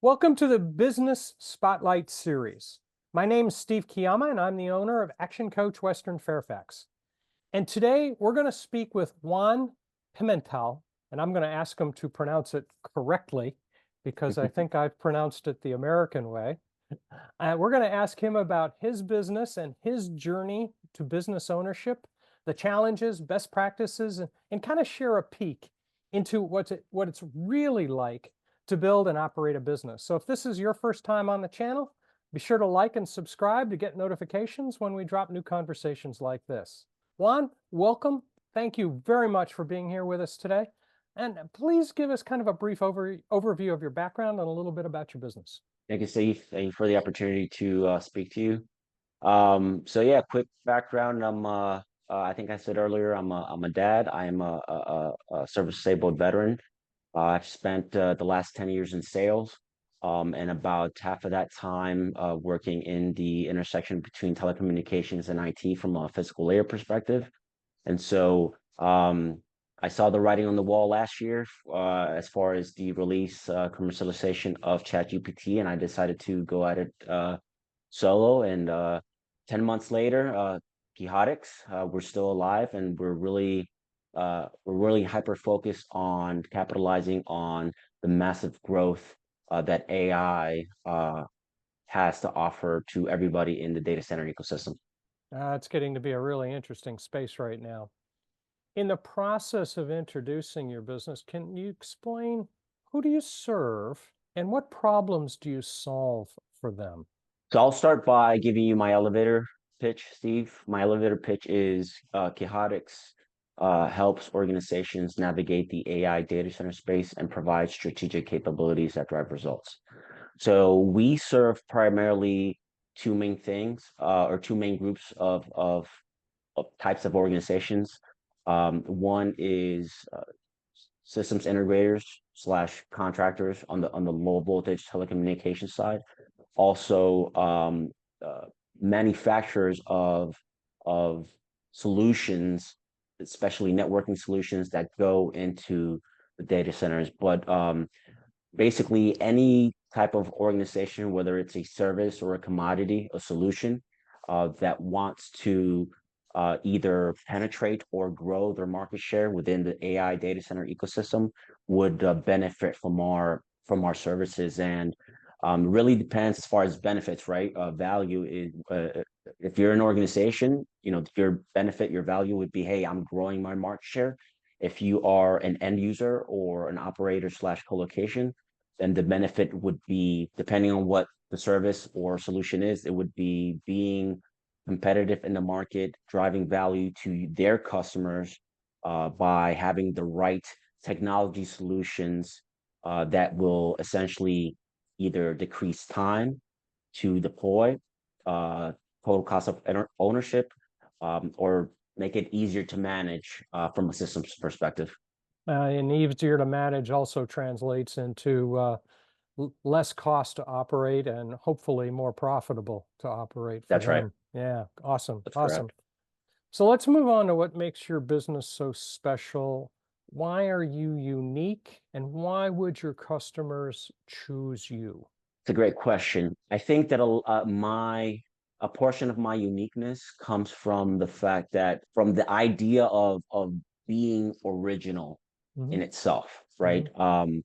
Welcome to the Business Spotlight Series. My name is Steve Kiyama, and I'm the owner of Action Coach Western Fairfax. And today we're going to speak with Juan Pimentel, and I'm going to ask him to pronounce it correctly because I think I've pronounced it the American way. We're going to ask him about his business and his journey to business ownership, the challenges, best practices, and kind of share a peek into what it's really like to build and operate a business. So if this is your first time on the channel, be sure to like and subscribe to get notifications when we drop new conversations like this. Juan, welcome. Thank you very much for being here with us today. And please give us kind of a brief overview of your background and a little bit about your business. Thank you, Steve. Thank you for the opportunity to speak to you. So yeah, quick background. I think I said earlier, I'm a dad. I am a service-disabled veteran. I've spent the last 10 years in sales, and about half of that time working in the intersection between telecommunications and IT from a physical layer perspective. And so I saw the writing on the wall last year as far as the release commercialization of ChatGPT, and I decided to go at it solo. And 10 months later, Quixotics, we're still alive, and we're really hyper focused on capitalizing on the massive growth that AI has to offer to everybody in the data center ecosystem. It's getting to be a really interesting space right now. In the process of introducing your business, can you explain who do you serve and what problems do you solve for them? So I'll start by giving you my elevator pitch, Steve. My elevator pitch is Quixotics helps organizations navigate the AI data center space and provide strategic capabilities that drive results. So we serve primarily two main things or two main groups of types of organizations. One is systems integrators slash contractors on the low voltage telecommunications side. Also, manufacturers of solutions, especially networking solutions that go into the data centers. But basically, any type of organization, whether it's a service or a commodity, a solution that wants to either penetrate or grow their market share within the AI data center ecosystem would benefit from our services. And really depends as far as benefits, right? Value is if you're an organization, your benefit, your value would be, hey, I'm growing my market share. If you are an end user or an operator slash colocation, then the benefit would be, depending on what the service or solution is, it would be being competitive in the market, driving value to their customers by having the right technology solutions that will essentially either decrease time to deploy, total cost of ownership, or make it easier to manage from a systems perspective. And easier to manage also translates into less cost to operate and hopefully more profitable to operate for That's right. them. Yeah, awesome, That's awesome. correct. So let's move on to what makes your business so special. Why are you unique and why would your customers choose you? It's a great question. I think that a portion of my uniqueness comes from the fact that from the idea of being original Hmm. in itself, right? Hmm.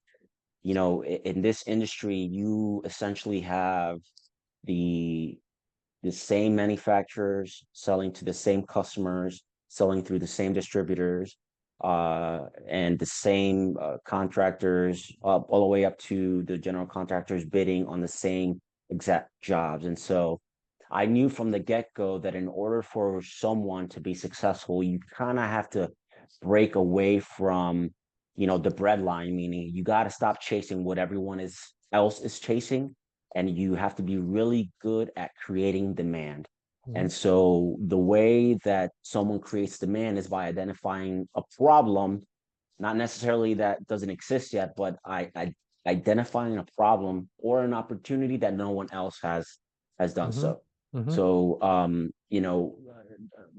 In this industry, you essentially have the the same manufacturers selling to the same customers, selling through the same distributors, and the same contractors, all the way up to the general contractors bidding on the same exact jobs. And so I knew from the get-go that in order for someone to be successful, you kind of have to break away from, the breadline, meaning you got to stop chasing what else is chasing, and you have to be really good at creating demand. Hmm. And so the way that someone creates demand is by identifying a problem, not necessarily that doesn't exist yet, but I identifying a problem or an opportunity that no one else has done Hmm. so. Hmm. So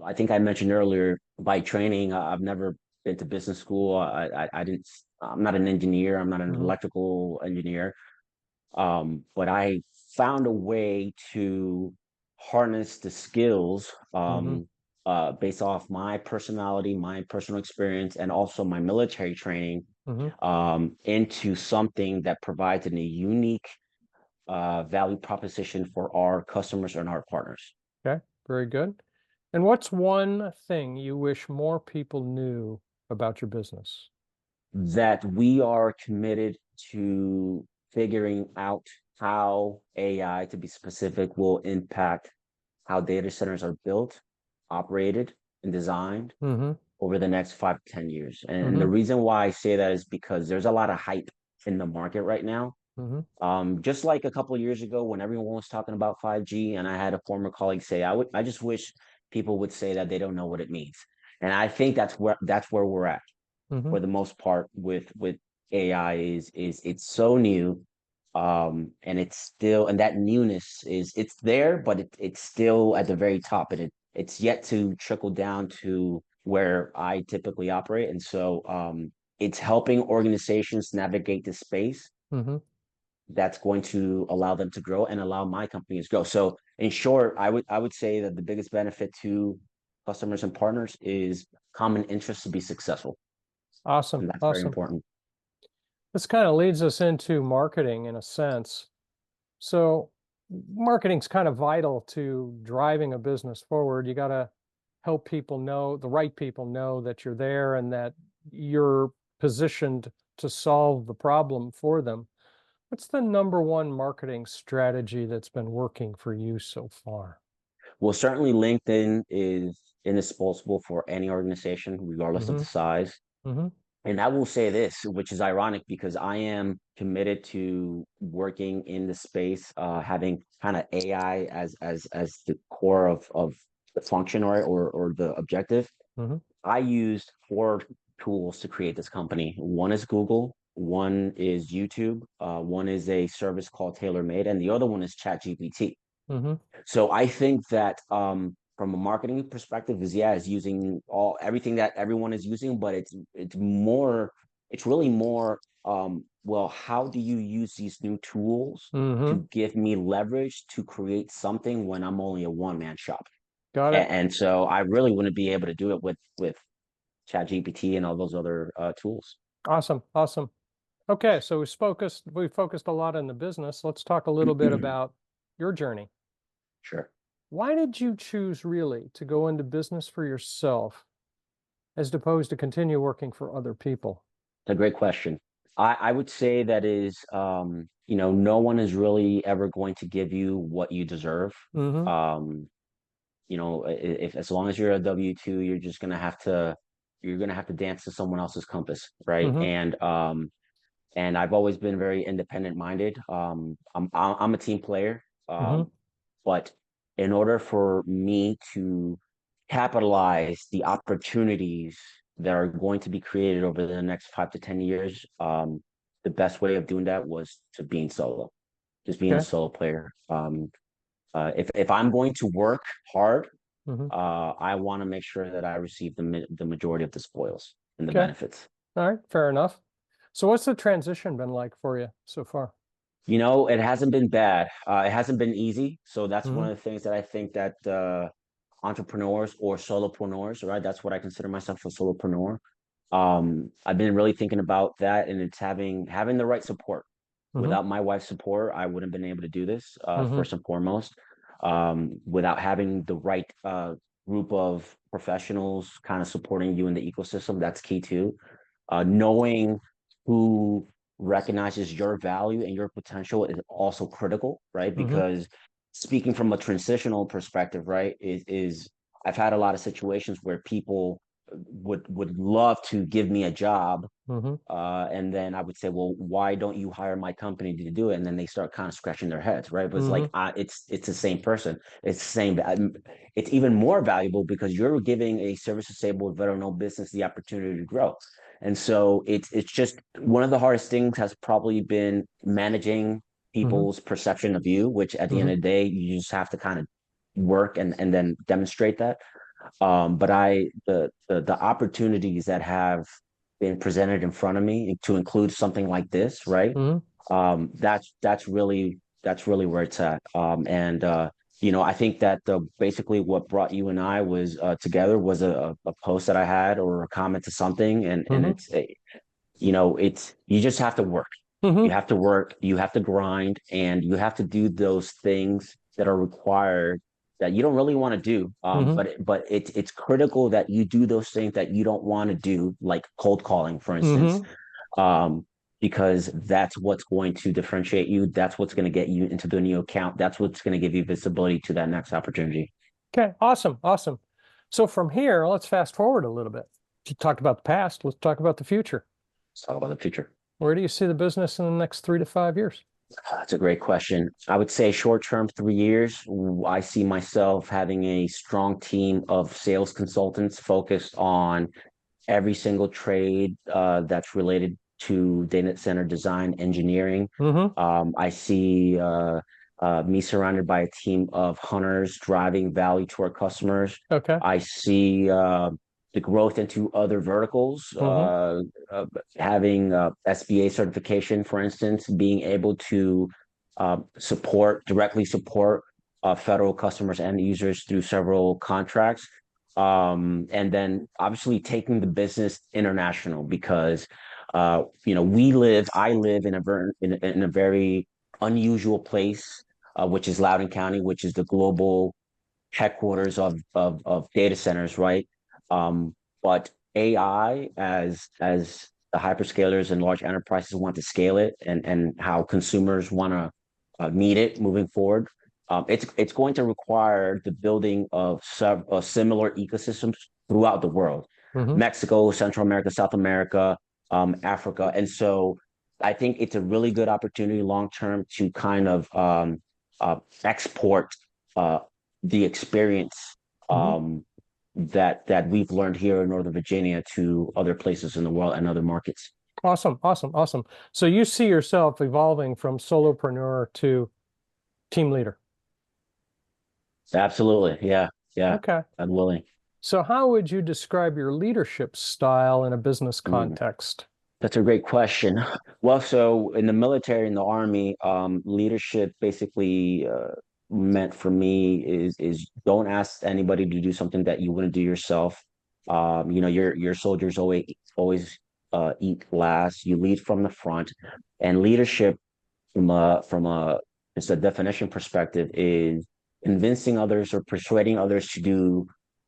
I think I mentioned earlier, by training, I've never been to business school. I didn't. I'm not an engineer. I'm not an Hmm. electrical engineer. But I found a way to harness the skills Mm-hmm. based off my personality, my personal experience, and also my military training Mm-hmm. into something that provides a unique value proposition for our customers and our partners. Okay, very good. And what's one thing you wish more people knew about your business? That we are committed to figuring out how AI, to be specific, will impact how data centers are built, operated, and designed Mm-hmm. over the next 5 to 10 years. And Mm-hmm. the reason why I say that is because there's a lot of hype in the market right now. Mm-hmm. Just like a couple of years ago when everyone was talking about 5G, and I had a former colleague say, I just wish people would say that they don't know what it means. And I think that's where we're at Mm-hmm. for the most part with AI is it's so new, and it's still, and that newness is it's there, but it's still at the very top, and it's yet to trickle down to where I typically operate. And so it's helping organizations navigate the space Mm-hmm. that's going to allow them to grow and allow my companies to grow. So in short, I would say that the biggest benefit to customers and partners is common interest to be successful. Awesome. And that's very Awesome. important. This kind of leads us into marketing in a sense. So marketing's kind of vital to driving a business forward. You got to help people know, the right people know that you're there and that you're positioned to solve the problem for them. What's the number one marketing strategy that's been working for you so far? Well, certainly LinkedIn is indispensable for any organization, regardless of Mm-hmm. the size. Mm-hmm. And I will say this, which is ironic because I am committed to working in the space, having kind of AI as the core of the function or the objective. Mm-hmm. I used four tools to create this company. One is Google, one is YouTube, one is a service called TaylorMade, and the other one is ChatGPT. Mm-hmm. So I think that from a marketing perspective is using everything that everyone is using, but it's really more well, how do you use these new tools Mm-hmm. to give me leverage to create something when I'm only a one-man shop? Got it. And so I really wouldn't be able to do it with ChatGPT and all those other tools. Awesome. Awesome. Okay, so we focused a lot on the business. Let's talk a little bit about your journey. Sure. Why did you choose really to go into business for yourself as opposed to continue working for other people? It's a great question. I would say that is, no one is really ever going to give you what you deserve. Mm-hmm. Um, if as long as you're a W-2, you're gonna have to dance to someone else's compass, right? Mm-hmm. And I've always been very independent minded. I'm a team player, Mm-hmm. but in order for me to capitalize the opportunities that are going to be created over the next 5 to 10 years, the best way of doing that was to being solo, just being a Okay. solo player. If I'm going to work hard, Mm-hmm. I want to make sure that I receive the majority of the spoils and the Okay. benefits. All right. Fair enough. So what's the transition been like for you so far? It hasn't been bad. It hasn't been easy. So that's Mm-hmm. one of the things that I think that entrepreneurs or solopreneurs, right? That's what I consider myself, a solopreneur. I've been really thinking about that, and it's having the right support. Mm-hmm. Without my wife's support, I wouldn't have been able to do this, Mm-hmm. first and foremost. Without having the right group of professionals kind of supporting you in the ecosystem, that's key too. Knowing who recognizes your value and your potential is also critical, right? Mm-hmm. Because speaking from a transitional perspective, right, is I've had a lot of situations where people would love to give me a job, Mm-hmm. and then I would say, well, why don't you hire my company to do it? And then they start kind of scratching their heads, right? But it's Mm-hmm. like, it's the same person. It's the same. It's even more valuable because you're giving a service disabled veteran-owned business the opportunity to grow. And so it's just one of the hardest things has probably been managing Mm-hmm. people's perception of you, which at the end Mm-hmm. of the day, you just have to kind of work and then demonstrate that. But the opportunities that have been presented in front of me to include something like this, right? Mm-hmm. That's really where it's at. I think that the basically what brought you and I was together was a post that I had or a comment to something, and Mm-hmm. it's you just have to work. You Mm-hmm. have to work, you have to grind, and you have to do those things that are required that you don't really want to do. Mm-hmm. But it's critical that you do those things that you don't want to do, like cold calling, for instance, Mm-hmm. um, because that's what's going to differentiate you. That's what's going to get you into the new account. That's what's going to give you visibility to that next opportunity. Okay, awesome, awesome. So from here, let's fast forward a little bit. You talked about the past, let's talk about the future. Let's talk about the future. Where do you see the business in the next 3 to 5 years? That's a great question. I would say short term, 3 years. I see myself having a strong team of sales consultants focused on every single trade that's related to data center design engineering. Mm-hmm. I see me surrounded by a team of hunters driving value to our customers. Okay. I see the growth into other verticals, Mm-hmm. having SBA certification, for instance, being able to directly support federal customers and users through several contracts. And then obviously taking the business international because I live in a very unusual place, which is Loudoun County, which is the global headquarters of data centers, right? Um, but AI, as the hyperscalers and large enterprises want to scale it, and how consumers want to need it moving forward, it's going to require the building of similar ecosystems throughout the world, Mm-hmm. Mexico, Central America, South America, Africa, and so I think it's a really good opportunity long term to kind of export uh, the experience Mm-hmm. that we've learned here in Northern Virginia to other places in the world and other markets. Awesome, awesome, awesome. So you see yourself evolving from solopreneur to team leader. Absolutely. Yeah. Yeah. Okay. I'm willing. So how would you describe your leadership style in a business Mm, context? that's a great question. Well, so in the military and the army, leadership basically meant for me is don't ask anybody to do something that you wouldn't do yourself. Your soldiers always eat last. You lead from the front, and leadership from a just a definition perspective is convincing others or persuading others to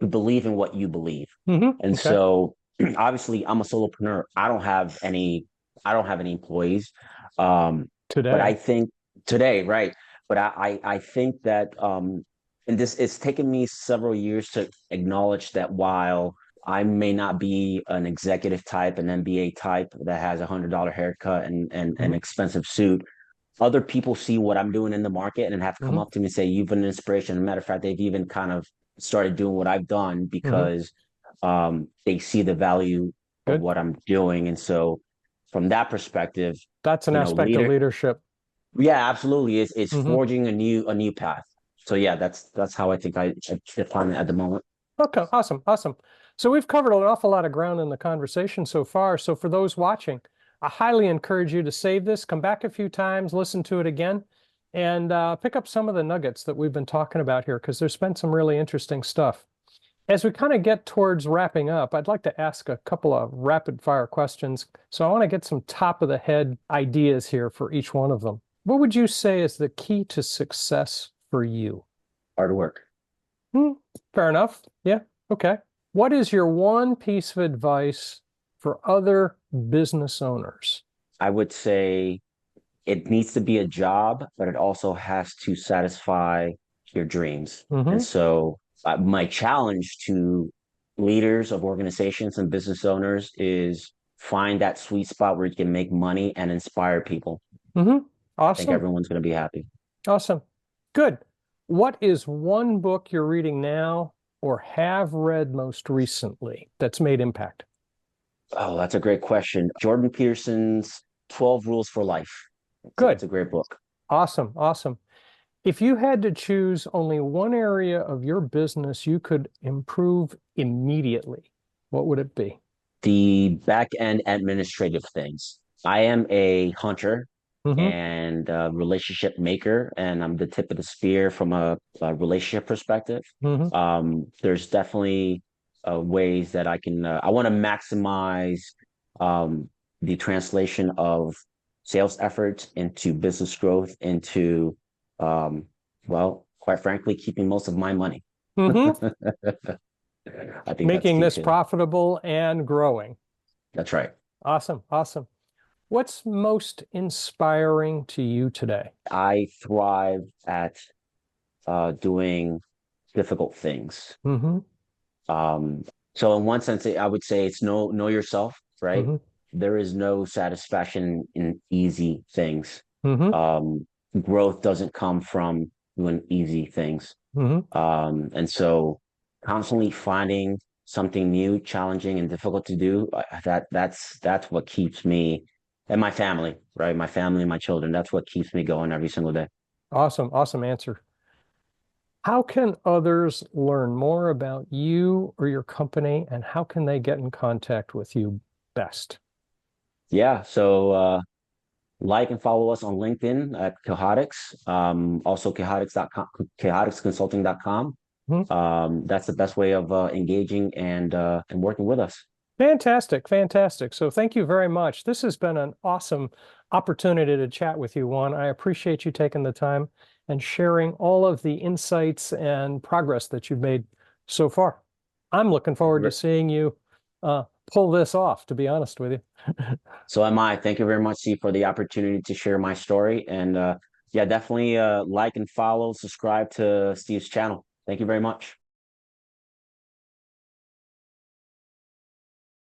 believe in what you believe. Mm-hmm. And Okay. so obviously I'm a solopreneur. I don't have any employees. But I Today. think today, right. But I think that and this it's taken me several years to acknowledge that while I may not be an executive type, an MBA type that has $100 haircut and an Mm-hmm. expensive suit, other people see what I'm doing in the market and have come Mm-hmm. up to me and say, "You've been an inspiration." As a matter of fact, they've even kind of started doing what I've done Mm-hmm. because they see the value of Good. what I'm doing. And so, from that perspective, That's an aspect of leader, leadership. yeah, absolutely, it's Mm-hmm. forging a new path. So yeah, that's how I think I define it at the moment. Okay, awesome, awesome. So we've covered an awful lot of ground in the conversation so far. So for those watching, I highly encourage you to save this, come back a few times, listen to it again, and pick up some of the nuggets that we've been talking about here, because there's been some really interesting stuff. As we kind of get towards wrapping up, I'd like to ask a couple of rapid fire questions. So I want to get some top of the head ideas here for each one of them. What would you say is the key to success for you? Hard work. Hmm, fair enough. Yeah. Okay. What is your one piece of advice for other business owners? I would say it needs to be a job, but it also has to satisfy your dreams. And Mm-hmm. so, my challenge to leaders of organizations and business owners is find that sweet spot where you can make money and inspire people. Mm-hmm. I think Awesome. everyone's going to be happy. Awesome. Good. What is one book you're reading now or have read most recently that's made impact? Oh, that's a great question. Jordan Peterson's 12 Rules for Life. It's Good. a great book. Awesome. Awesome. If you had to choose only one area of your business you could improve immediately, what would it be? The back end administrative things. I am a hunter. Mm-hmm. and a relationship maker, and I'm the tip of the spear from a relationship perspective. Mm-hmm. There's definitely ways that I can. I want to maximize um, the translation of sales efforts into business growth, into quite frankly, keeping most of my money. Mm-hmm. I think that's Making key this too. profitable and growing. That's right. Awesome. Awesome. What's most inspiring to you today? I thrive at doing difficult things. Mm-hmm. Um, so in one sense, I would say it's know yourself, right? Mm-hmm. There is no satisfaction in easy things. Mm-hmm. Um, Growth doesn't come from doing easy things. Mm-hmm. And so constantly finding something new, challenging, and difficult to do, that's what keeps me and my family, right? My family and my children. That's what keeps me going every single day. Awesome. Awesome answer. How can others learn more about you or your company, and how can they get in contact with you best? Yeah. So like and follow us on LinkedIn at Cohotics. Also Cohotics.com, cohoticsconsulting.com. Mhm. That's the best way of engaging and working with us. Fantastic, fantastic. So thank you very much. This has been an awesome opportunity to chat with you, Juan. I appreciate you taking the time and sharing all of the insights and progress that you've made so far. I'm looking forward to seeing you pull this off, to be honest with you. So am I. Thank you very much, Steve, for the opportunity to share my story. And yeah, definitely like and follow, subscribe to Steve's channel. Thank you very much.